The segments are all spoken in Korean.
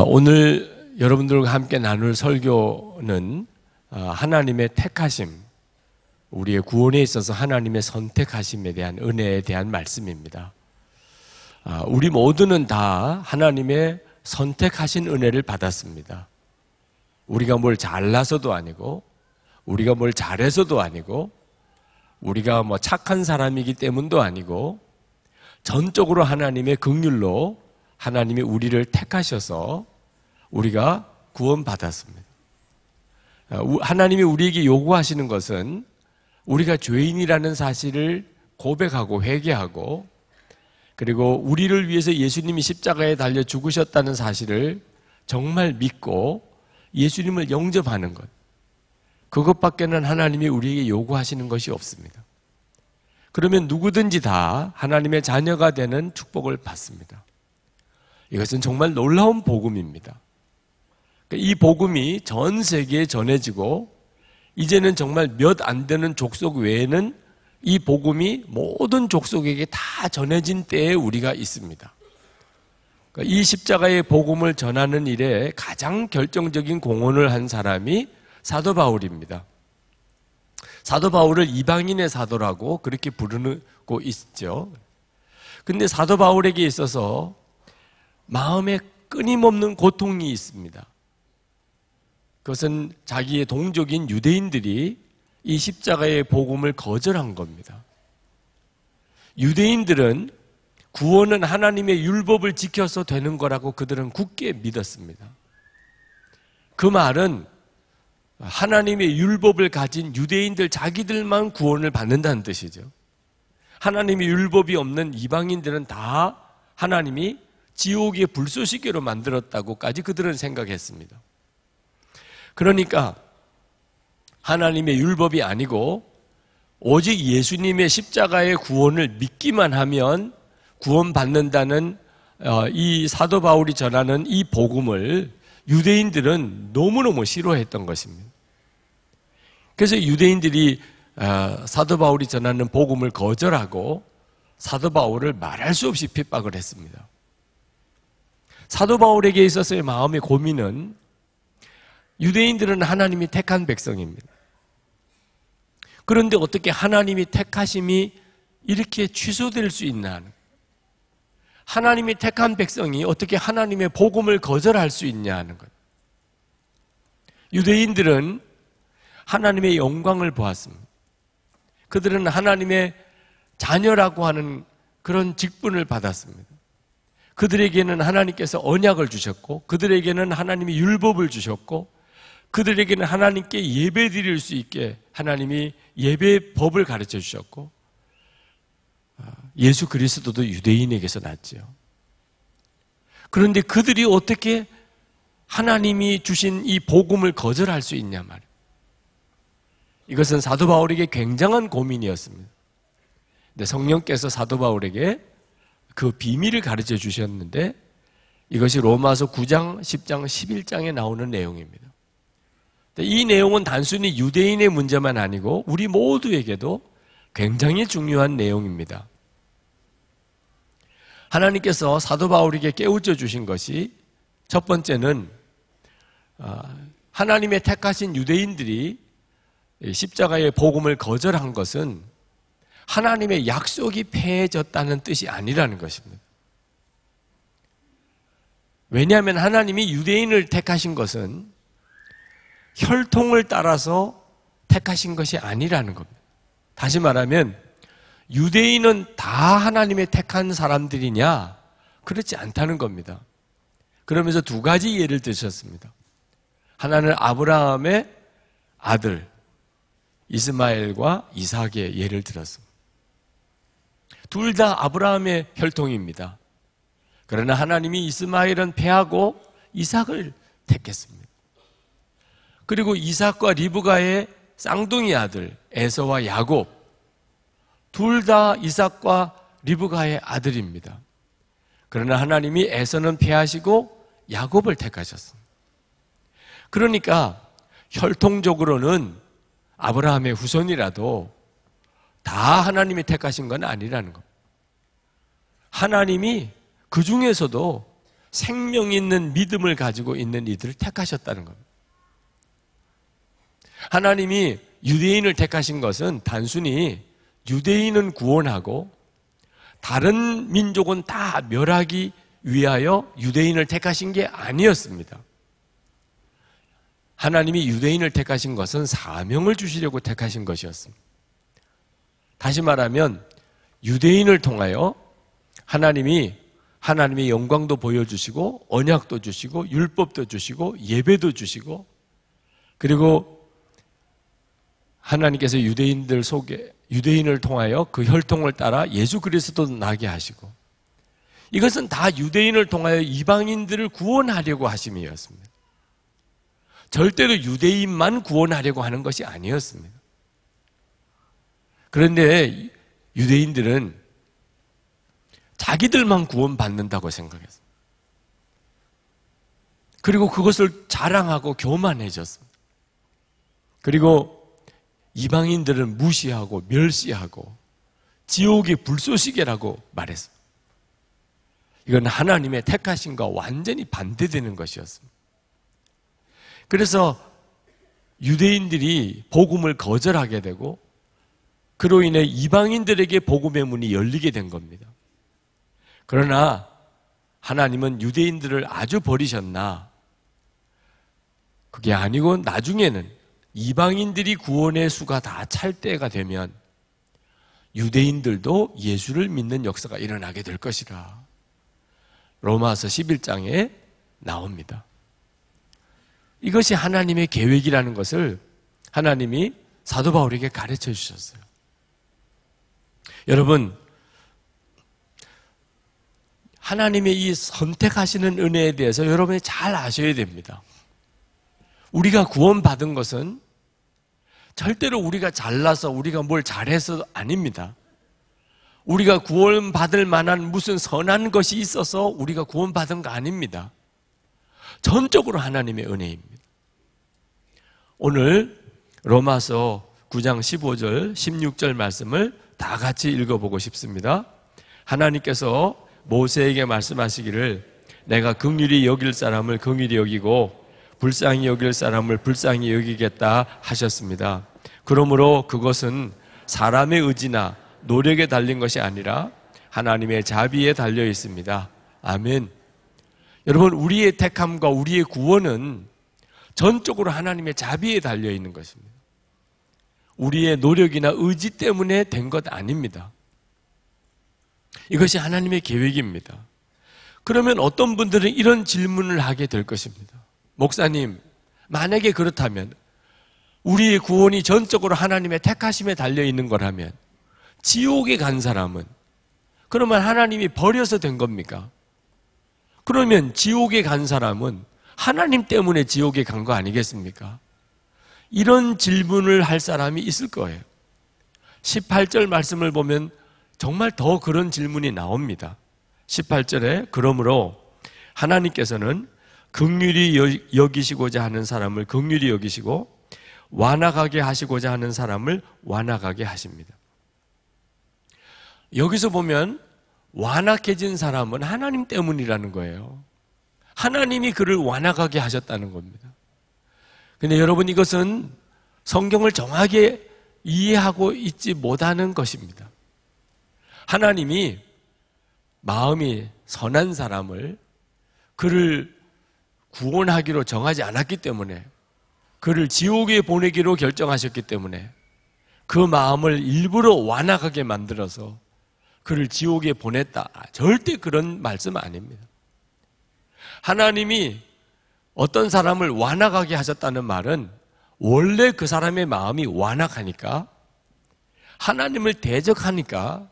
오늘 여러분들과 함께 나눌 설교는 하나님의 택하심, 우리의 구원에 있어서 하나님의 선택하심에 대한 은혜에 대한 말씀입니다. 우리 모두는 다 하나님의 선택하신 은혜를 받았습니다. 우리가 뭘 잘나서도 아니고, 우리가 뭘 잘해서도 아니고, 우리가 착한 사람이기 때문도 아니고, 전적으로 하나님의 긍휼로 하나님이 우리를 택하셔서 우리가 구원받았습니다. 하나님이 우리에게 요구하시는 것은 우리가 죄인이라는 사실을 고백하고 회개하고, 그리고 우리를 위해서 예수님이 십자가에 달려 죽으셨다는 사실을 정말 믿고 예수님을 영접하는 것, 그것밖에는 하나님이 우리에게 요구하시는 것이 없습니다. 그러면 누구든지 다 하나님의 자녀가 되는 축복을 받습니다. 이것은 정말 놀라운 복음입니다. 이 복음이 전 세계에 전해지고, 이제는 정말 몇 안 되는 족속 외에는 이 복음이 모든 족속에게 다 전해진 때에 우리가 있습니다. 이 십자가의 복음을 전하는 일에 가장 결정적인 공헌을 한 사람이 사도 바울입니다. 사도 바울을 이방인의 사도라고 그렇게 부르고 있죠. 근데 사도 바울에게 있어서 마음에 끊임없는 고통이 있습니다. 그것은 자기의 동족인 유대인들이 이 십자가의 복음을 거절한 겁니다. 유대인들은 구원은 하나님의 율법을 지켜서 되는 거라고 그들은 굳게 믿었습니다. 그 말은 하나님의 율법을 가진 유대인들 자기들만 구원을 받는다는 뜻이죠. 하나님의 율법이 없는 이방인들은 다 하나님이 지옥의 불쏘시개로 만들었다고까지 그들은 생각했습니다. 그러니까 하나님의 율법이 아니고 오직 예수님의 십자가의 구원을 믿기만 하면 구원받는다는 이 사도 바울이 전하는 이 복음을 유대인들은 너무너무 싫어했던 것입니다. 그래서 유대인들이 사도 바울이 전하는 복음을 거절하고 사도 바울을 말할 수 없이 핍박을 했습니다. 사도 바울에게 있어서의 마음의 고민은, 유대인들은 하나님이 택한 백성입니다. 그런데 어떻게 하나님이 택하심이 이렇게 취소될 수 있나 하는, 하나님이 택한 백성이 어떻게 하나님의 복음을 거절할 수 있냐 하는 것. 유대인들은 하나님의 영광을 보았습니다. 그들은 하나님의 자녀라고 하는 그런 직분을 받았습니다. 그들에게는 하나님께서 언약을 주셨고, 그들에게는 하나님이 율법을 주셨고, 그들에게는 하나님께 예배 드릴 수 있게 하나님이 예배의 법을 가르쳐 주셨고, 예수 그리스도도 유대인에게서 났죠. 그런데 그들이 어떻게 하나님이 주신 이 복음을 거절할 수 있냐 말이에요. 이것은 사도 바울에게 굉장한 고민이었습니다. 근데 성령께서 사도 바울에게 그 비밀을 가르쳐 주셨는데, 이것이 로마서 9장, 10장, 11장에 나오는 내용입니다. 이 내용은 단순히 유대인의 문제만 아니고 우리 모두에게도 굉장히 중요한 내용입니다. 하나님께서 사도 바울에게 깨우쳐 주신 것이, 첫 번째는 하나님의 택하신 유대인들이 십자가의 복음을 거절한 것은 하나님의 약속이 폐해졌다는 뜻이 아니라는 것입니다. 왜냐하면 하나님이 유대인을 택하신 것은 혈통을 따라서 택하신 것이 아니라는 겁니다. 다시 말하면 유대인은 다 하나님의 택한 사람들이냐? 그렇지 않다는 겁니다. 그러면서 두 가지 예를 드셨습니다. 하나는 아브라함의 아들 이스마엘과 이삭의 예를 들었습니다. 둘 다 아브라함의 혈통입니다. 그러나 하나님이 이스마엘은 패하고 이삭을 택했습니다. 그리고 이삭과 리브가의 쌍둥이 아들 에서와 야곱, 둘 다 이삭과 리브가의 아들입니다. 그러나 하나님이 에서는 패하시고 야곱을 택하셨습니다. 그러니까 혈통적으로는 아브라함의 후손이라도 다 하나님이 택하신 건 아니라는 겁니다. 하나님이 그 중에서도 생명 있는 믿음을 가지고 있는 이들을 택하셨다는 겁니다. 하나님이 유대인을 택하신 것은 단순히 유대인은 구원하고 다른 민족은 다 멸하기 위하여 유대인을 택하신 게 아니었습니다. 하나님이 유대인을 택하신 것은 사명을 주시려고 택하신 것이었습니다. 다시 말하면 유대인을 통하여 하나님의 영광도 보여주시고 언약도 주시고 율법도 주시고 예배도 주시고, 그리고 하나님께서 유대인을 통하여 그 혈통을 따라 예수 그리스도도 나게 하시고, 이것은 다 유대인을 통하여 이방인들을 구원하려고 하심이었습니다. 절대로 유대인만 구원하려고 하는 것이 아니었습니다. 그런데 유대인들은 자기들만 구원받는다고 생각했습니다. 그리고 그것을 자랑하고 교만해졌습니다. 그리고 이방인들은 무시하고 멸시하고 지옥의 불쏘시개라고 말했습니다. 이건 하나님의 택하심과 완전히 반대되는 것이었습니다. 그래서 유대인들이 복음을 거절하게 되고 그로 인해 이방인들에게 복음의 문이 열리게 된 겁니다. 그러나 하나님은 유대인들을 아주 버리셨나? 그게 아니고 나중에는 이방인들이 구원의 수가 다 찰 때가 되면 유대인들도 예수를 믿는 역사가 일어나게 될 것이라 로마서 11장에 나옵니다. 이것이 하나님의 계획이라는 것을 하나님이 사도 바울에게 가르쳐 주셨어요. 여러분, 하나님의 이 선택하시는 은혜에 대해서 여러분이 잘 아셔야 됩니다. 우리가 구원받은 것은 절대로 우리가 잘나서 우리가 뭘 잘해서 아닙니다. 우리가 구원받을 만한 무슨 선한 것이 있어서 우리가 구원받은 거 아닙니다. 전적으로 하나님의 은혜입니다. 오늘 로마서 9장 15절, 16절 말씀을 다 같이 읽어보고 싶습니다. 하나님께서 모세에게 말씀하시기를 내가 긍휼히 여길 사람을 긍휼히 여기고 불쌍히 여길 사람을 불쌍히 여기겠다 하셨습니다. 그러므로 그것은 사람의 의지나 노력에 달린 것이 아니라 하나님의 자비에 달려 있습니다. 아멘. 여러분, 우리의 택함과 우리의 구원은 전적으로 하나님의 자비에 달려 있는 것입니다. 우리의 노력이나 의지 때문에 된 것 아닙니다. 이것이 하나님의 계획입니다. 그러면 어떤 분들은 이런 질문을 하게 될 것입니다. 목사님, 만약에 그렇다면 우리의 구원이 전적으로 하나님의 택하심에 달려 있는 거라면 지옥에 간 사람은 그러면 하나님이 버려서 된 겁니까? 그러면 지옥에 간 사람은 하나님 때문에 지옥에 간 거 아니겠습니까? 이런 질문을 할 사람이 있을 거예요. 18절 말씀을 보면 정말 더 그런 질문이 나옵니다. 18절에 그러므로 하나님께서는 긍휼히 여기시고자 하는 사람을 긍휼히 여기시고 완악하게 하시고자 하는 사람을 완악하게 하십니다. 여기서 보면 완악해진 사람은 하나님 때문이라는 거예요. 하나님이 그를 완악하게 하셨다는 겁니다. 근데 여러분, 이것은 성경을 정확하게 이해하고 있지 못하는 것입니다. 하나님이 마음이 선한 사람을 그를 구원하기로 정하지 않았기 때문에 그를 지옥에 보내기로 결정하셨기 때문에 그 마음을 일부러 완악하게 만들어서 그를 지옥에 보냈다. 절대 그런 말씀 아닙니다. 하나님이 어떤 사람을 완악하게 하셨다는 말은 원래 그 사람의 마음이 완악하니까 하나님을 대적하니까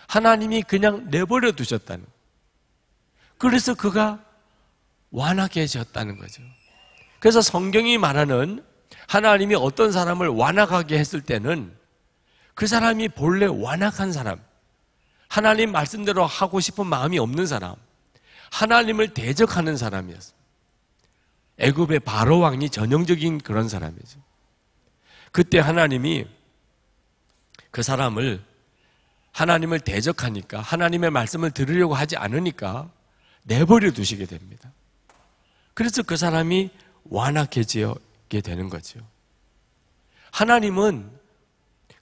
하나님이 그냥 내버려 두셨다는, 그래서 그가 완악해졌다는 거죠. 그래서 성경이 말하는 하나님이 어떤 사람을 완악하게 했을 때는 그 사람이 본래 완악한 사람, 하나님 말씀대로 하고 싶은 마음이 없는 사람, 하나님을 대적하는 사람이었습니다. 애굽의 바로 왕이 전형적인 그런 사람이죠. 그때 하나님이 그 사람을 하나님을 대적하니까, 하나님의 말씀을 들으려고 하지 않으니까 내버려 두시게 됩니다. 그래서 그 사람이 완악해지게 되는 거죠. 하나님은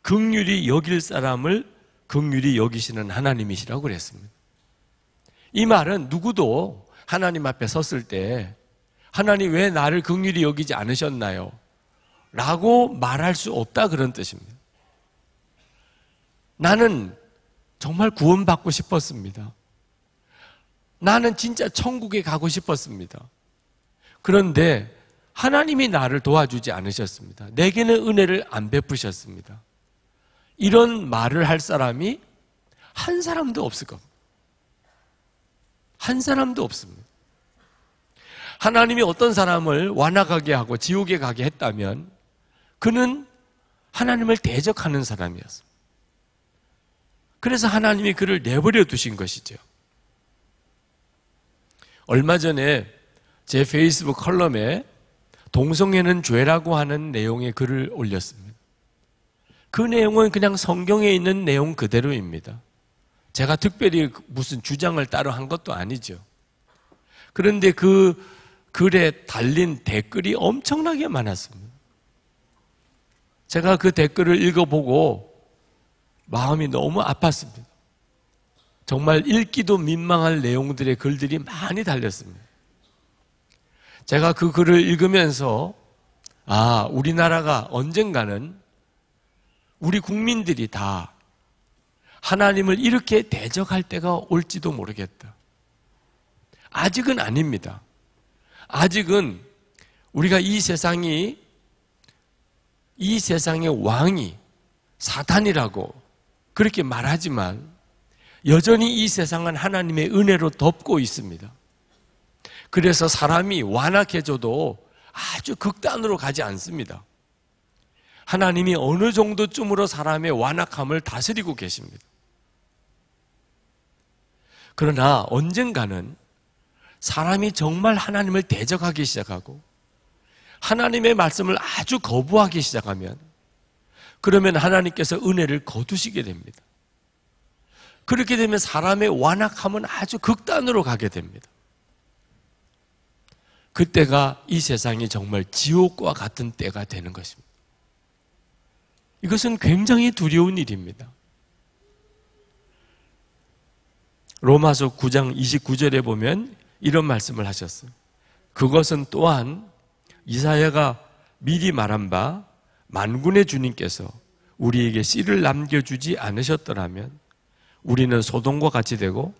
긍휼히 여길 사람을 긍휼히 여기시는 하나님이시라고 그랬습니다. 이 말은 누구도 하나님 앞에 섰을 때 하나님 왜 나를 긍휼히 여기지 않으셨나요? 라고 말할 수 없다, 그런 뜻입니다. 나는 정말 구원받고 싶었습니다. 나는 진짜 천국에 가고 싶었습니다. 그런데 하나님이 나를 도와주지 않으셨습니다. 내게는 은혜를 안 베푸셨습니다. 이런 말을 할 사람이 한 사람도 없을 겁니다. 한 사람도 없습니다. 하나님이 어떤 사람을 완악하게 하고 지옥에 가게 했다면 그는 하나님을 대적하는 사람이었습니다. 그래서 하나님이 그를 내버려 두신 것이죠. 얼마 전에 제 페이스북 컬럼에 동성애는 죄라고 하는 내용의 글을 올렸습니다. 그 내용은 그냥 성경에 있는 내용 그대로입니다. 제가 특별히 무슨 주장을 따로 한 것도 아니죠. 그런데 그 글에 달린 댓글이 엄청나게 많았습니다. 제가 그 댓글을 읽어보고 마음이 너무 아팠습니다. 정말 읽기도 민망할 내용들의 글들이 많이 달렸습니다. 제가 그 글을 읽으면서 우리나라가 언젠가는 우리 국민들이 다 하나님을 이렇게 대적할 때가 올지도 모르겠다. 아직은 아닙니다. 아직은 우리가 이 세상의 왕이 사탄이라고 그렇게 말하지만 여전히 이 세상은 하나님의 은혜로 덮고 있습니다. 그래서 사람이 완악해져도 아주 극단으로 가지 않습니다. 하나님이 어느 정도쯤으로 사람의 완악함을 다스리고 계십니다. 그러나 언젠가는 사람이 정말 하나님을 대적하기 시작하고 하나님의 말씀을 아주 거부하기 시작하면 그러면 하나님께서 은혜를 거두시게 됩니다. 그렇게 되면 사람의 완악함은 아주 극단으로 가게 됩니다. 그때가 이 세상이 정말 지옥과 같은 때가 되는 것입니다. 이것은 굉장히 두려운 일입니다. 로마서 9장 29절에 보면 이런 말씀을 하셨어요. 그것은 또한 이사야가 미리 말한 바 만군의 주님께서 우리에게 씨를 남겨주지 않으셨더라면 우리는 소돔과 같이 되고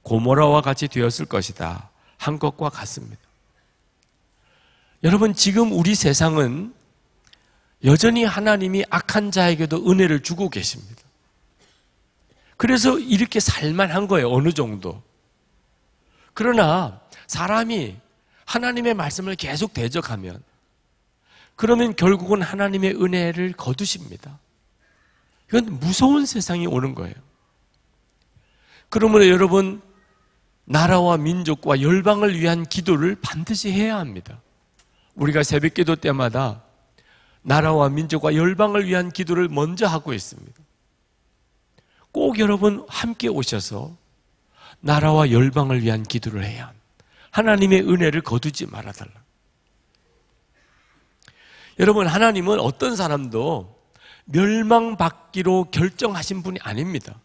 고모라와 같이 되었을 것이다 한 것과 같습니다. 여러분, 지금 우리 세상은 여전히 하나님이 악한 자에게도 은혜를 주고 계십니다. 그래서 이렇게 살만한 거예요, 어느 정도. 그러나 사람이 하나님의 말씀을 계속 대적하면 그러면 결국은 하나님의 은혜를 거두십니다. 이건 무서운 세상이 오는 거예요. 그러므로 여러분, 나라와 민족과 열방을 위한 기도를 반드시 해야 합니다. 우리가 새벽기도 때마다 나라와 민족과 열방을 위한 기도를 먼저 하고 있습니다. 꼭 여러분 함께 오셔서 나라와 열방을 위한 기도를 해야 합니다. 하나님의 은혜를 거두지 말아달라. 여러분, 하나님은 어떤 사람도 멸망받기로 결정하신 분이 아닙니다.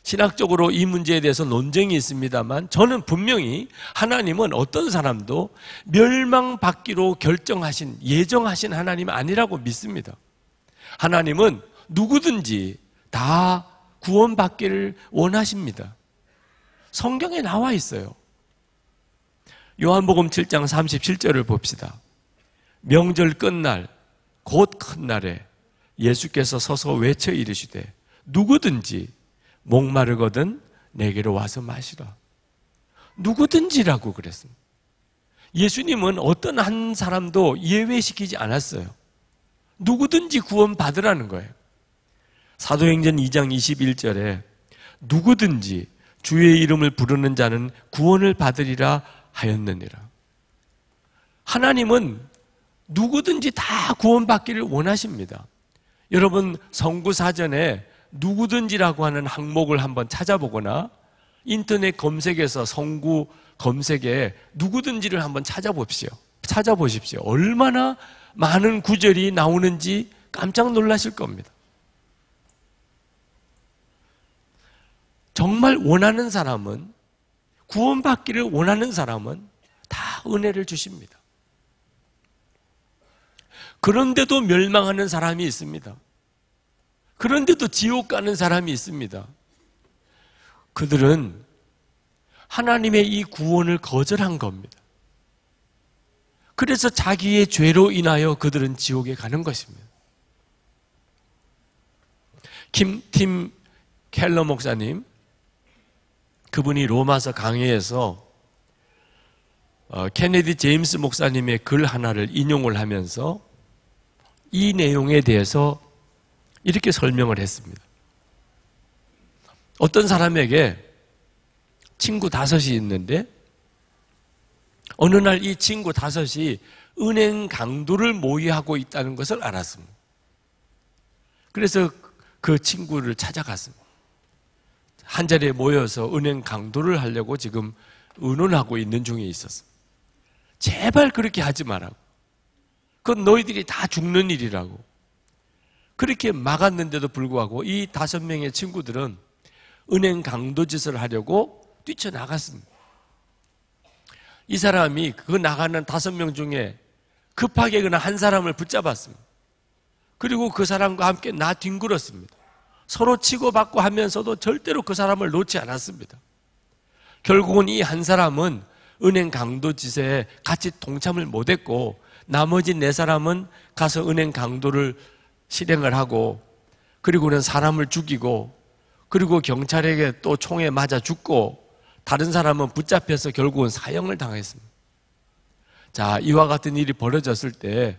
신학적으로 이 문제에 대해서 논쟁이 있습니다만 저는 분명히 하나님은 어떤 사람도 멸망받기로 결정하신, 예정하신 하나님은 아니라고 믿습니다. 하나님은 누구든지 다 구원받기를 원하십니다. 성경에 나와 있어요. 요한복음 7장 37절을 봅시다. 명절 끝날 곧 큰 날에 예수께서 서서 외쳐 이르시되 누구든지 목마르거든 내게로 와서 마시라. 누구든지라고 그랬습니다. 예수님은 어떤 한 사람도 예외시키지 않았어요. 누구든지 구원받으라는 거예요. 사도행전 2장 21절에 누구든지 주의 이름을 부르는 자는 구원을 받으리라 하였느니라. 하나님은 누구든지 다 구원받기를 원하십니다. 여러분, 성구사전에 누구든지라고 하는 항목을 한번 찾아보거나 인터넷 검색에서 성구 검색에 누구든지를 한번 찾아보십시오. 얼마나 많은 구절이 나오는지 깜짝 놀라실 겁니다. 정말 원하는 사람은, 구원받기를 원하는 사람은 다 은혜를 주십니다. 그런데도 멸망하는 사람이 있습니다. 그런데도 지옥 가는 사람이 있습니다. 그들은 하나님의 이 구원을 거절한 겁니다. 그래서 자기의 죄로 인하여 그들은 지옥에 가는 것입니다. 팀 켈러 목사님, 그분이 로마서 강해에서 케네디 제임스 목사님의 글 하나를 인용을 하면서 이 내용에 대해서 이렇게 설명을 했습니다. 어떤 사람에게 친구 5이 있는데 어느 날 이 친구 5이 은행 강도를 모의하고 있다는 것을 알았습니다. 그래서 그 친구를 찾아갔습니다. 한 자리에 모여서 은행 강도를 하려고 지금 의논하고 있는 중에 있었습니다. 제발 그렇게 하지 말라고. 그건 너희들이 다 죽는 일이라고. 그렇게 막았는데도 불구하고 이 5명의 친구들은 은행 강도 짓을 하려고 뛰쳐나갔습니다. 이 사람이 그 나가는 5명 중에 급하게 그냥 한 사람을 붙잡았습니다. 그리고 그 사람과 함께 뒹굴었습니다. 서로 치고받고 하면서도 절대로 그 사람을 놓지 않았습니다. 결국은 이 한 사람은 은행 강도 짓에 같이 동참을 못했고 나머지 4사람은 가서 은행 강도를 실행을 하고 그리고는 사람을 죽이고 그리고 경찰에게 또 총에 맞아 죽고 다른 사람은 붙잡혀서 결국은 사형을 당했습니다. 자, 이와 같은 일이 벌어졌을 때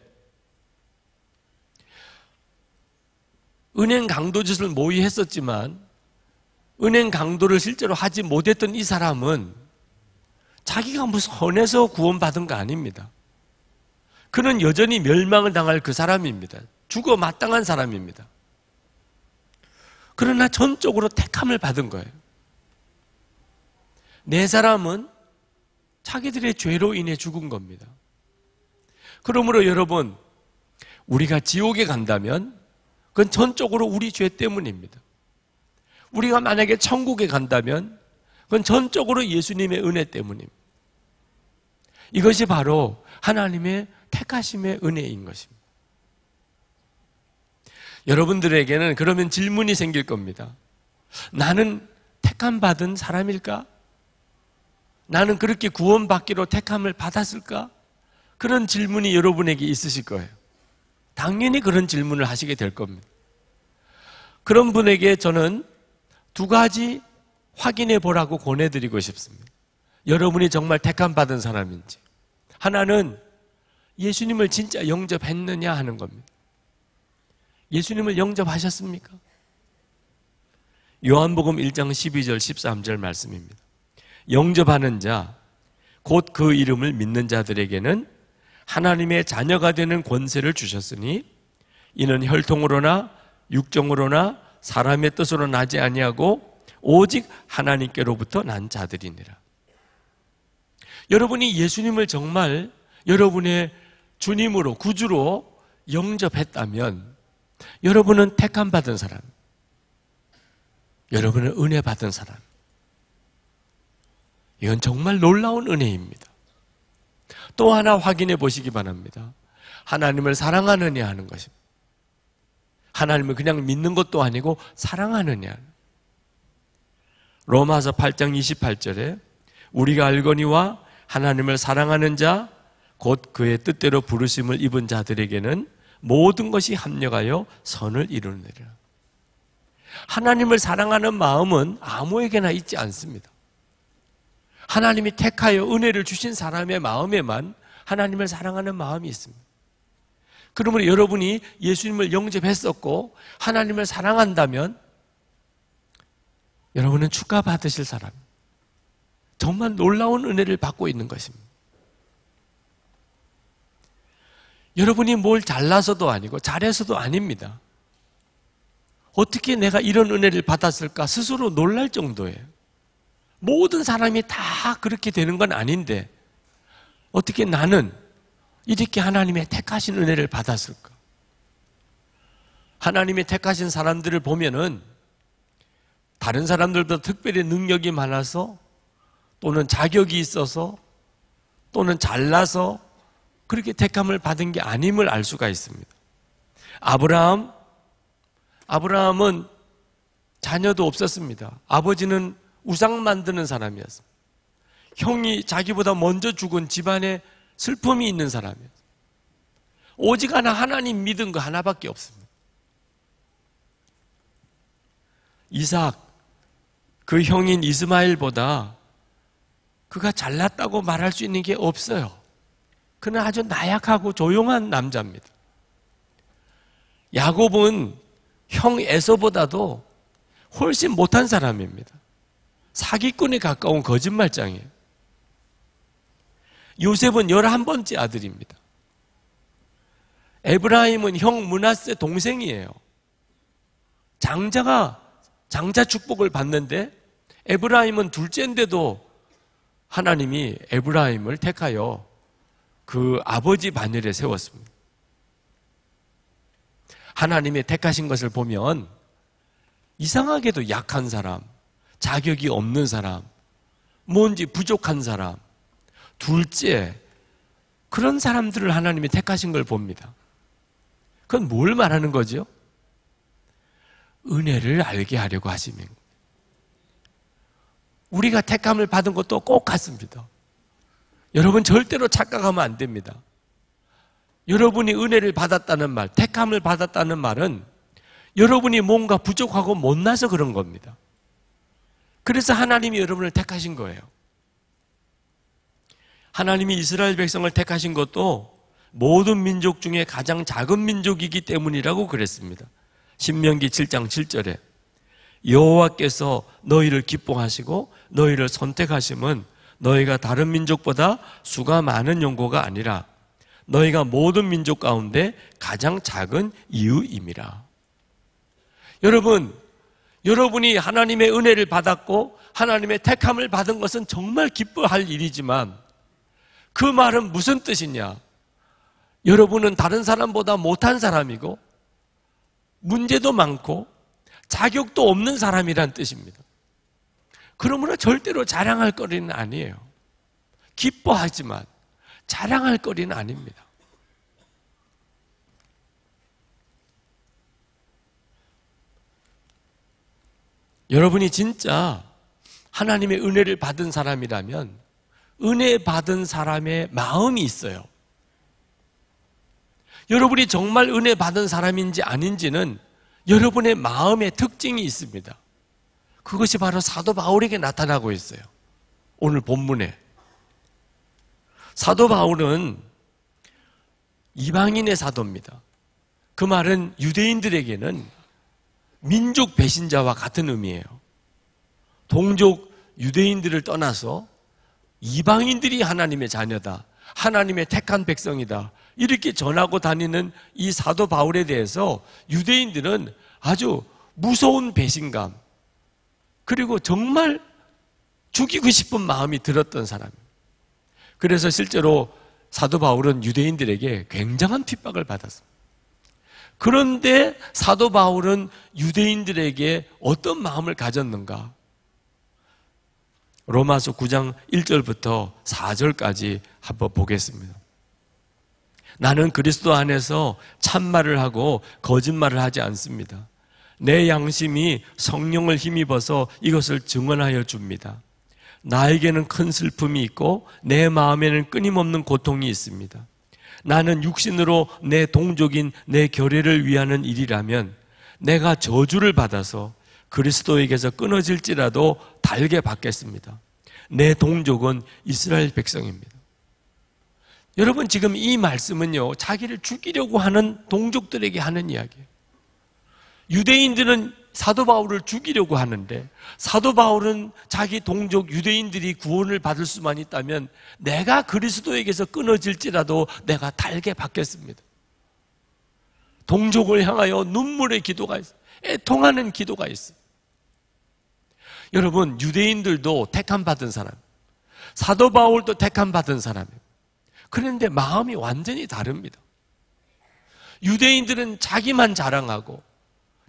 은행 강도 짓을 모의했었지만 은행 강도를 실제로 하지 못했던 이 사람은 자기가 무슨 선해서 구원받은 거 아닙니다. 그는 여전히 멸망을 당할 그 사람입니다. 죽어 마땅한 사람입니다. 그러나 전적으로 택함을 받은 거예요. 4사람은 자기들의 죄로 인해 죽은 겁니다. 그러므로 여러분, 우리가 지옥에 간다면 그건 전적으로 우리 죄 때문입니다. 우리가 만약에 천국에 간다면 그건 전적으로 예수님의 은혜 때문입니다. 이것이 바로 하나님의 택하심의 은혜인 것입니다. 여러분들에게는 그러면 질문이 생길 겁니다. 나는 택함 받은 사람일까? 나는 그렇게 구원받기로 택함을 받았을까? 그런 질문이 여러분에게 있으실 거예요. 당연히 그런 질문을 하시게 될 겁니다. 그런 분에게 저는 2가지 확인해 보라고 권해드리고 싶습니다. 여러분이 정말 택함 받은 사람인지. 하나는 예수님을 진짜 영접했느냐 하는 겁니다. 예수님을 영접하셨습니까? 요한복음 1장 12절 13절 말씀입니다. 영접하는 자, 곧 그 이름을 믿는 자들에게는 하나님의 자녀가 되는 권세를 주셨으니 이는 혈통으로나 육정으로나 사람의 뜻으로 나지 아니하고 오직 하나님께로부터 난 자들이니라. 여러분이 예수님을 정말 여러분의 주님으로 구주로 영접했다면 여러분은 택함 받은 사람, 여러분은 은혜 받은 사람. 이건 정말 놀라운 은혜입니다. 또 하나 확인해 보시기 바랍니다. 하나님을 사랑하느냐 하는 것입니다. 하나님을 그냥 믿는 것도 아니고 사랑하느냐. 로마서 8장 28절에 우리가 알거니와 하나님을 사랑하는 자 곧 그의 뜻대로 부르심을 입은 자들에게는 모든 것이 합력하여 선을 이루느니라. 하나님을 사랑하는 마음은 아무에게나 있지 않습니다. 하나님이 택하여 은혜를 주신 사람의 마음에만 하나님을 사랑하는 마음이 있습니다. 그러므로 여러분이 예수님을 영접했었고 하나님을 사랑한다면 여러분은 축하받으실 사람, 정말 놀라운 은혜를 받고 있는 것입니다. 여러분이 뭘 잘나서도 아니고 잘해서도 아닙니다. 어떻게 내가 이런 은혜를 받았을까 스스로 놀랄 정도예요. 모든 사람이 다 그렇게 되는 건 아닌데 어떻게 나는 이렇게 하나님의 택하신 은혜를 받았을까? 하나님의 택하신 사람들을 보면은 다른 사람들보다 특별히 능력이 많아서 또는 자격이 있어서 또는 잘나서 그렇게 택함을 받은 게 아님을 알 수가 있습니다. 아브라함은 자녀도 없었습니다. 아버지는 우상 만드는 사람이었습니다. 형이 자기보다 먼저 죽은 집안에 슬픔이 있는 사람이었습니다. 오직 하나님 믿은 거 하나밖에 없습니다. 이삭, 그 형인 이스마엘보다 그가 잘났다고 말할 수 있는 게 없어요. 그는 아주 나약하고 조용한 남자입니다. 야곱은 형 에서보다도 훨씬 못한 사람입니다. 사기꾼에 가까운 거짓말장이에요. 요셉은 11번째 아들입니다. 에브라임은 형 므낫세 동생이에요. 장자 축복을 받는데 에브라임은 둘째인데도 하나님이 에브라임을 택하여 그 아버지 반열에 세웠습니다. 하나님의 택하신 것을 보면 이상하게도 약한 사람, 자격이 없는 사람, 뭔지 부족한 사람, 둘째, 그런 사람들을 하나님이 택하신 걸 봅니다. 그건 뭘 말하는 거죠? 은혜를 알게 하려고 하시는 거예요. 우리가 택함을 받은 것도 꼭 같습니다. 여러분 절대로 착각하면 안 됩니다. 여러분이 은혜를 받았다는 말, 택함을 받았다는 말은 여러분이 뭔가 부족하고 못나서 그런 겁니다. 그래서 하나님이 여러분을 택하신 거예요. 하나님이 이스라엘 백성을 택하신 것도 모든 민족 중에 가장 작은 민족이기 때문이라고 그랬습니다. 신명기 7장 7절에 여호와께서 너희를 기뻐하시고 너희를 선택하심은 너희가 다른 민족보다 수가 많은 용고가 아니라 너희가 모든 민족 가운데 가장 작은 이유임이라. 여러분이 하나님의 은혜를 받았고 하나님의 택함을 받은 것은 정말 기뻐할 일이지만 그 말은 무슨 뜻이냐? 여러분은 다른 사람보다 못한 사람이고 문제도 많고 자격도 없는 사람이란 뜻입니다. 그러므로 절대로 자랑할 거리는 아니에요. 기뻐하지만 자랑할 거리는 아닙니다. 여러분이 진짜 하나님의 은혜를 받은 사람이라면 은혜 받은 사람의 마음이 있어요. 여러분이 정말 은혜 받은 사람인지 아닌지는 여러분의 마음의 특징이 있습니다. 그것이 바로 사도 바울에게 나타나고 있어요. 오늘 본문에 사도 바울은 이방인의 사도입니다. 그 말은 유대인들에게는 민족 배신자와 같은 의미예요. 동족 유대인들을 떠나서 이방인들이 하나님의 자녀다, 하나님의 택한 백성이다, 이렇게 전하고 다니는 이 사도 바울에 대해서 유대인들은 아주 무서운 배신감, 그리고 정말 죽이고 싶은 마음이 들었던 사람입니다. 그래서 실제로 사도 바울은 유대인들에게 굉장한 핍박을 받았습니다. 그런데 사도 바울은 유대인들에게 어떤 마음을 가졌는가? 로마서 9장 1절부터 4절까지 한번 보겠습니다. 나는 그리스도 안에서 참말을 하고 거짓말을 하지 않습니다. 내 양심이 성령을 힘입어서 이것을 증언하여 줍니다. 나에게는 큰 슬픔이 있고 내 마음에는 끊임없는 고통이 있습니다. 나는 육신으로 내 동족인 내 결례를 위하는 일이라면 내가 저주를 받아서 그리스도에게서 끊어질지라도 달게 받겠습니다. 내 동족은 이스라엘 백성입니다. 여러분, 지금 이 말씀은요, 자기를 죽이려고 하는 동족들에게 하는 이야기예요. 유대인들은 사도 바울을 죽이려고 하는데 사도 바울은 자기 동족 유대인들이 구원을 받을 수만 있다면 내가 그리스도에게서 끊어질지라도 내가 달게 받겠습니다. 동족을 향하여 눈물의 기도가 있어요. 애통하는 기도가 있어요. 여러분, 유대인들도 택함 받은 사람, 사도 바울도 택함 받은 사람이에요. 그런데 마음이 완전히 다릅니다. 유대인들은 자기만 자랑하고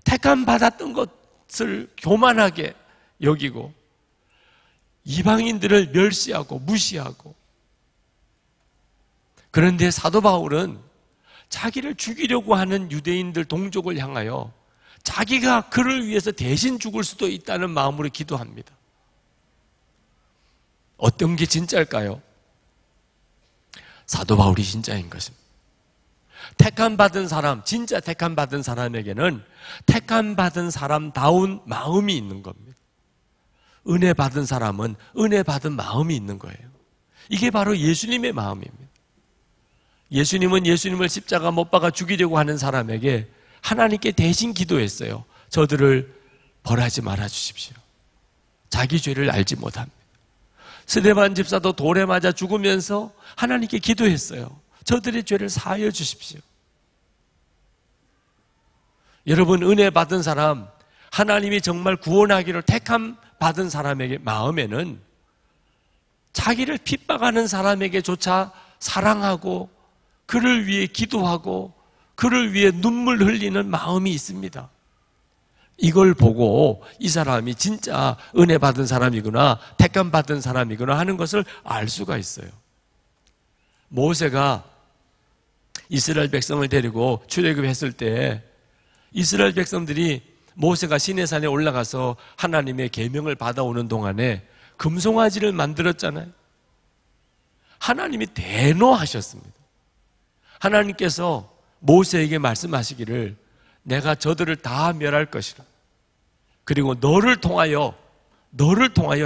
택함 받았던 것을 교만하게 여기고 이방인들을 멸시하고 무시하고, 그런데 사도 바울은 자기를 죽이려고 하는 유대인들 동족을 향하여 자기가 그를 위해서 대신 죽을 수도 있다는 마음으로 기도합니다. 어떤 게 진짜일까요? 사도 바울이 진짜인 것입니다. 택함 받은 사람, 진짜 택함 받은 사람에게는 택함 받은 사람다운 마음이 있는 겁니다. 은혜 받은 사람은 은혜 받은 마음이 있는 거예요. 이게 바로 예수님의 마음입니다. 예수님은 예수님을 십자가 못 박아 죽이려고 하는 사람에게 하나님께 대신 기도했어요. 저들을 벌하지 말아 주십시오. 자기 죄를 알지 못합니다. 스데반 집사도 돌에 맞아 죽으면서 하나님께 기도했어요. 저들의 죄를 사하여 주십시오. 여러분, 은혜 받은 사람, 하나님이 정말 구원하기를 택함 받은 사람에게 마음에는 자기를 핍박하는 사람에게조차 사랑하고 그를 위해 기도하고 그를 위해 눈물 흘리는 마음이 있습니다. 이걸 보고 이 사람이 진짜 은혜 받은 사람이구나, 택함 받은 사람이구나 하는 것을 알 수가 있어요. 모세가 이스라엘 백성을 데리고 출애굽했을 때 이스라엘 백성들이 모세가 시내산에 올라가서 하나님의 계명을 받아오는 동안에 금송아지를 만들었잖아요. 하나님이 대노하셨습니다. 하나님께서 모세에게 말씀하시기를 내가 저들을 다 멸할 것이라. 그리고 너를 통하여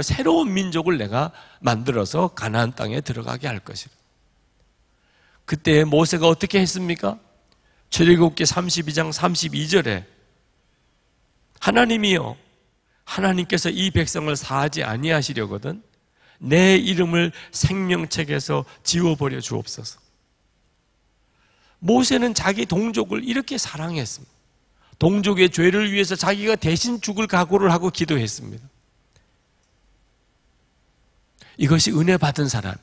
새로운 민족을 내가 만들어서 가나안 땅에 들어가게 할 것이라. 그때 모세가 어떻게 했습니까? 출애굽기 32장 32절에 하나님이여, 하나님께서 이 백성을 사하지 아니하시려거든 내 이름을 생명책에서 지워버려 주옵소서. 모세는 자기 동족을 이렇게 사랑했습니다. 동족의 죄를 위해서 자기가 대신 죽을 각오를 하고 기도했습니다. 이것이 은혜 받은 사람,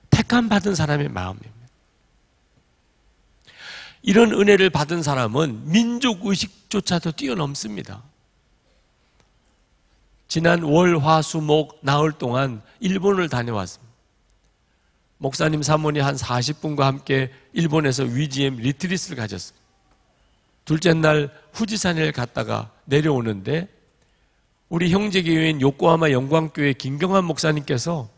택함 받은 사람의 마음입니다. 이런 은혜를 받은 사람은 민족의식조차도 뛰어넘습니다. 지난 월, 화, 수, 목, 나흘 동안 일본을 다녀왔습니다. 목사님 사모님 한 40분과 함께 일본에서 위지엠 리트릿을 가졌습니다. 둘째 날 후지산을 갔다가 내려오는데 우리 형제교회인 요코하마 영광교회 김경환 목사님께서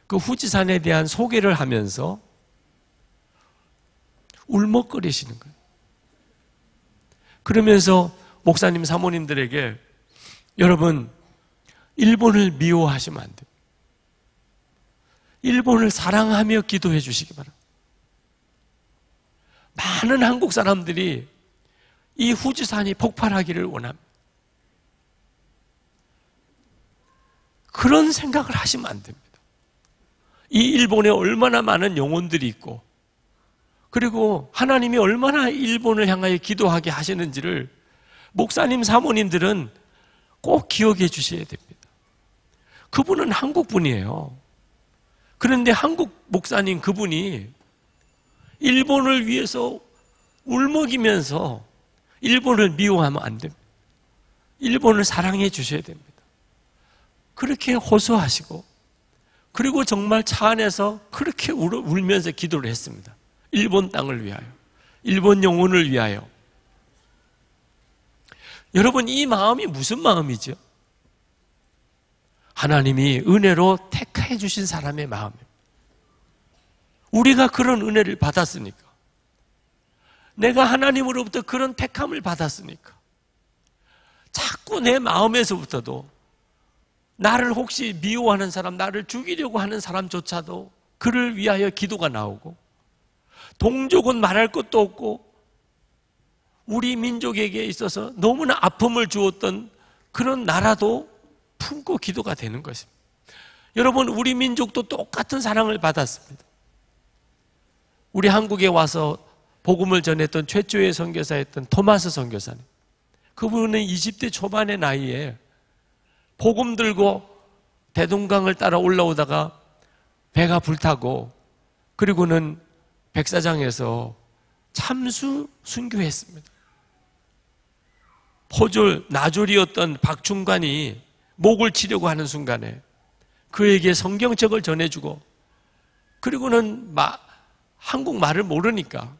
그 후지산에 대한 소개를 하면서 울먹거리시는 거예요. 그러면서 목사님 사모님들에게 여러분, 일본을 미워하시면 안 돼요. 일본을 사랑하며 기도해 주시기 바랍니다. 많은 한국 사람들이 이 후지산이 폭발하기를 원합니다. 그런 생각을 하시면 안 됩니다. 이 일본에 얼마나 많은 영혼들이 있고 그리고 하나님이 얼마나 일본을 향하여 기도하게 하시는지를 목사님 사모님들은 꼭 기억해 주셔야 됩니다. 그분은 한국 분이에요. 그런데 한국 목사님 그분이 일본을 위해서 울먹이면서 일본을 미워하면 안 됩니다. 일본을 사랑해 주셔야 됩니다. 그렇게 호소하시고 그리고 정말 차 안에서 그렇게 울면서 기도를 했습니다. 일본 땅을 위하여, 일본 영혼을 위하여. 여러분, 이 마음이 무슨 마음이죠? 하나님이 은혜로 택해 주신 사람의 마음입니다. 우리가 그런 은혜를 받았으니까, 내가 하나님으로부터 그런 택함을 받았으니까 자꾸 내 마음에서부터도 나를 혹시 미워하는 사람, 나를 죽이려고 하는 사람조차도 그를 위하여 기도가 나오고, 동족은 말할 것도 없고 우리 민족에게 있어서 너무나 아픔을 주었던 그런 나라도 품고 기도가 되는 것입니다. 여러분, 우리 민족도 똑같은 사랑을 받았습니다. 우리 한국에 와서 복음을 전했던 최초의 선교사였던 토마스 선교사님, 그분은 20대 초반의 나이에 복음 들고 대동강을 따라 올라오다가 배가 불타고 그리고는 백사장에서 참수 순교했습니다. 포졸 나졸이었던 박충관이 목을 치려고 하는 순간에 그에게 성경책을 전해주고 그리고는 한국말을 모르니까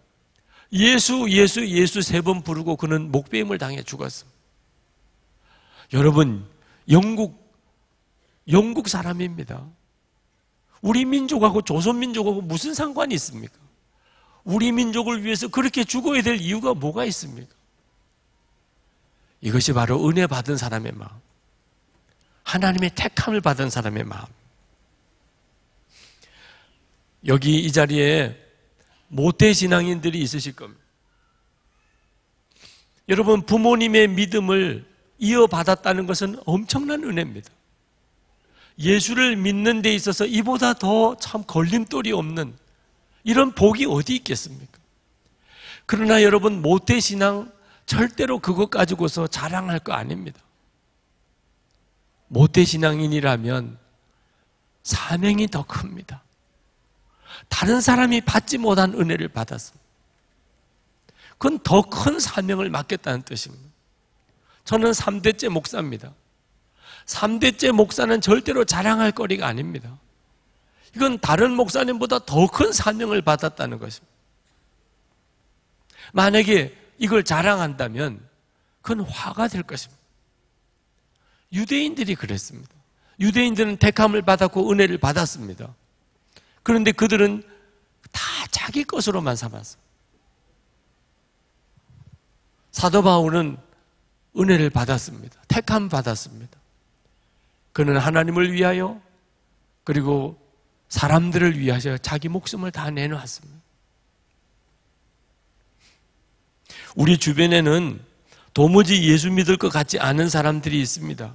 예수 예수 예수 3번 부르고 그는 목배임을 당해 죽었습니다. 여러분, 영국 사람입니다. 우리 민족하고 조선민족하고 무슨 상관이 있습니까? 우리 민족을 위해서 그렇게 죽어야 될 이유가 뭐가 있습니까? 이것이 바로 은혜 받은 사람의 마음, 하나님의 택함을 받은 사람의 마음. 여기 이 자리에 모태신앙인들이 있으실 겁니다. 여러분, 부모님의 믿음을 이어받았다는 것은 엄청난 은혜입니다. 예수를 믿는 데 있어서 이보다 더 참 걸림돌이 없는 이런 복이 어디 있겠습니까? 그러나 여러분, 모태신앙 절대로 그것 가지고서 자랑할 거 아닙니다. 모태신앙인이라면 사명이 더 큽니다. 다른 사람이 받지 못한 은혜를 받았습니다. 그건 더 큰 사명을 맡겠다는 뜻입니다. 저는 3대째 목사입니다. 3대째 목사는 절대로 자랑할 거리가 아닙니다. 이건 다른 목사님보다 더 큰 사명을 받았다는 것입니다. 만약에 이걸 자랑한다면 그건 화가 될 것입니다. 유대인들이 그랬습니다. 유대인들은 택함을 받았고 은혜를 받았습니다. 그런데 그들은 다 자기 것으로만 삼았습니다. 사도 바울은 은혜를 받았습니다. 택함 받았습니다. 그는 하나님을 위하여 그리고 사람들을 위하여 자기 목숨을 다 내놓았습니다. 우리 주변에는 도무지 예수 믿을 것 같지 않은 사람들이 있습니다.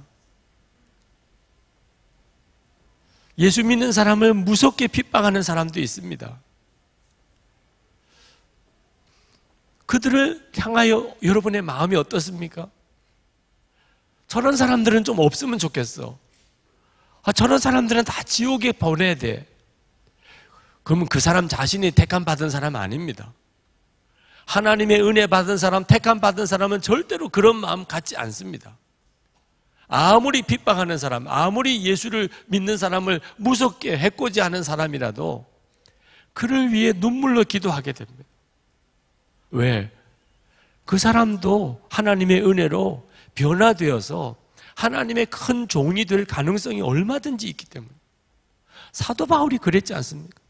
예수 믿는 사람을 무섭게 핍박하는 사람도 있습니다. 그들을 향하여 여러분의 마음이 어떻습니까? 저런 사람들은 좀 없으면 좋겠어. 저런 사람들은 다 지옥에 보내야 돼. 그러면 그 사람 자신이 택함 받은 사람 아닙니다. 하나님의 은혜 받은 사람, 택함 받은 사람은 절대로 그런 마음 갖지 않습니다. 아무리 핍박하는 사람, 아무리 예수를 믿는 사람을 무섭게 해코지하는 사람이라도 그를 위해 눈물로 기도하게 됩니다. 왜? 그 사람도 하나님의 은혜로 변화되어서 하나님의 큰 종이 될 가능성이 얼마든지 있기 때문에. 사도 바울이 그랬지 않습니까?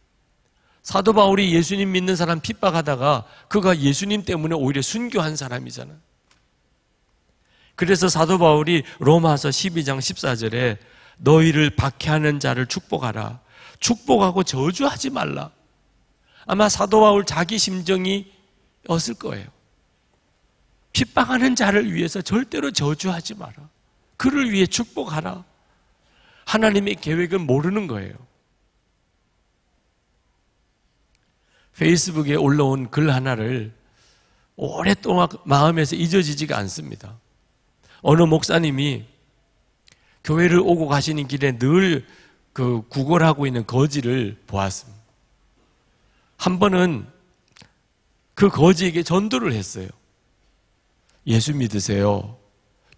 사도 바울이 예수님 믿는 사람 핍박하다가 그가 예수님 때문에 오히려 순교한 사람이잖아요. 그래서 사도 바울이 로마서 12장 14절에 너희를 박해하는 자를 축복하라. 축복하고 저주하지 말라. 아마 사도 바울 자기 심정이었을 거예요. 핍박하는 자를 위해서 절대로 저주하지 마라. 그를 위해 축복하라. 하나님의 계획은 모르는 거예요. 페이스북에 올라온 글 하나를 오랫동안 마음에서 잊어지지가 않습니다. 어느 목사님이 교회를 오고 가시는 길에 늘 그 구걸하고 있는 거지를 보았습니다. 한 번은 그 거지에게 전도를 했어요. 예수 믿으세요.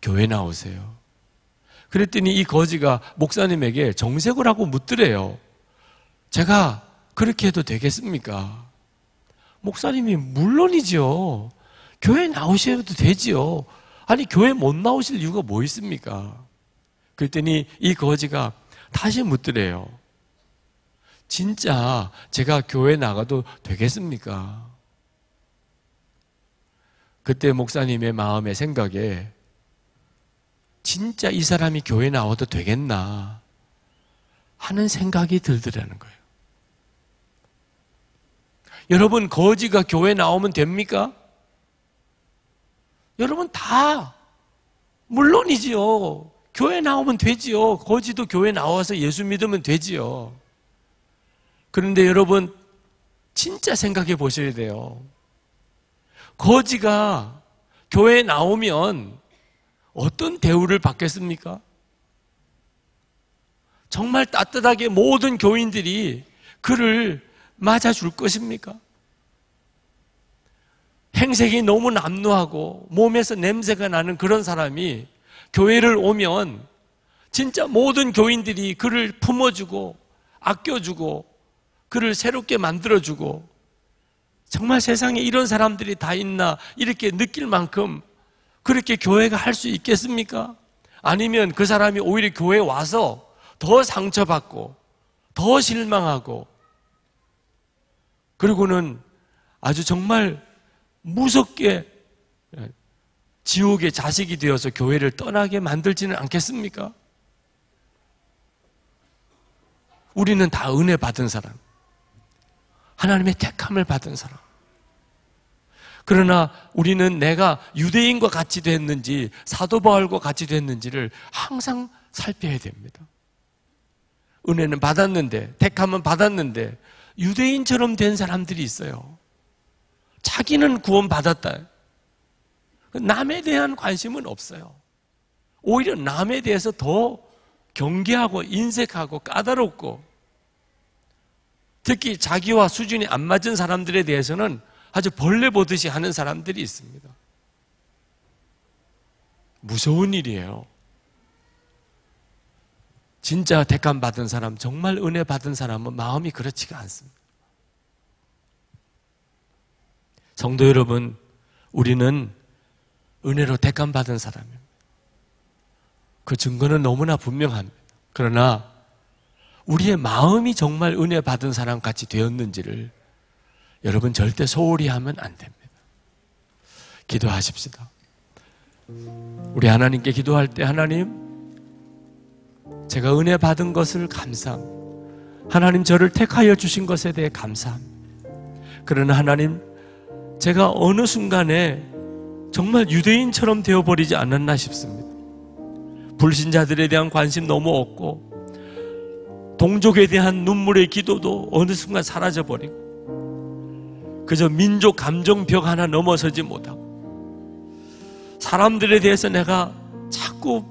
교회 나오세요. 그랬더니 이 거지가 목사님에게 정색을 하고 묻더래요. 제가 그렇게 해도 되겠습니까? 목사님이 물론이죠. 교회 나오셔도 되지요. 아니 교회 못 나오실 이유가 뭐 있습니까? 그랬더니 이 거지가 다시 묻더래요. 진짜 제가 교회 나가도 되겠습니까? 그때 목사님의 마음의 생각에 진짜 이 사람이 교회 나와도 되겠나 하는 생각이 들더라는 거예요. 여러분, 거지가 교회 나오면 됩니까? 여러분 다 물론이지요. 교회 나오면 되지요. 거지도 교회 나와서 예수 믿으면 되지요. 그런데 여러분 진짜 생각해 보셔야 돼요. 거지가 교회에 나오면 어떤 대우를 받겠습니까? 정말 따뜻하게 모든 교인들이 그를 맞아줄 것입니까? 행색이 너무 남루하고 몸에서 냄새가 나는 그런 사람이 교회를 오면 진짜 모든 교인들이 그를 품어주고 아껴주고 그를 새롭게 만들어주고, 정말 세상에 이런 사람들이 다 있나 이렇게 느낄 만큼 그렇게 교회가 할 수 있겠습니까? 아니면 그 사람이 오히려 교회에 와서 더 상처받고 더 실망하고, 그리고는 아주 정말 무섭게 지옥의 자식이 되어서 교회를 떠나게 만들지는 않겠습니까? 우리는 다 은혜 받은 사람, 하나님의 택함을 받은 사람. 그러나 우리는 내가 유대인과 같이 됐는지 사도 바울과 같이 됐는지를 항상 살펴야 됩니다. 은혜는 받았는데, 택함은 받았는데 유대인처럼 된 사람들이 있어요. 자기는 구원받았다. 남에 대한 관심은 없어요. 오히려 남에 대해서 더 경계하고 인색하고 까다롭고, 특히 자기와 수준이 안 맞은 사람들에 대해서는 아주 벌레 보듯이 하는 사람들이 있습니다. 무서운 일이에요. 진짜 택함 받은 사람, 정말 은혜 받은 사람은 마음이 그렇지가 않습니다. 성도 여러분, 우리는 은혜로 택함 받은 사람입니다. 그 증거는 너무나 분명합니다. 그러나 우리의 마음이 정말 은혜 받은 사람 같이 되었는지를 여러분 절대 소홀히 하면 안 됩니다. 기도하십시다. 우리 하나님께 기도할 때, 하나님, 제가 은혜 받은 것을 감사합니다. 하나님, 저를 택하여 주신 것에 대해 감사합니다. 그러나 하나님, 제가 어느 순간에 정말 유대인처럼 되어버리지 않았나 싶습니다. 불신자들에 대한 관심 너무 없고, 동족에 대한 눈물의 기도도 어느 순간 사라져버리고, 그저 민족 감정벽 하나 넘어서지 못하고, 사람들에 대해서 내가 자꾸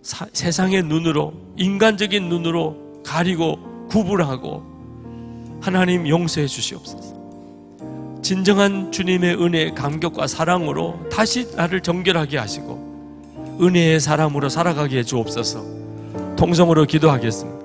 세상의 눈으로, 인간적인 눈으로 가리고 구분하고, 하나님 용서해 주시옵소서. 진정한 주님의 은혜, 감격과 사랑으로 다시 나를 정결하게 하시고 은혜의 사람으로 살아가게 해 주옵소서. 통성으로 기도하겠습니다.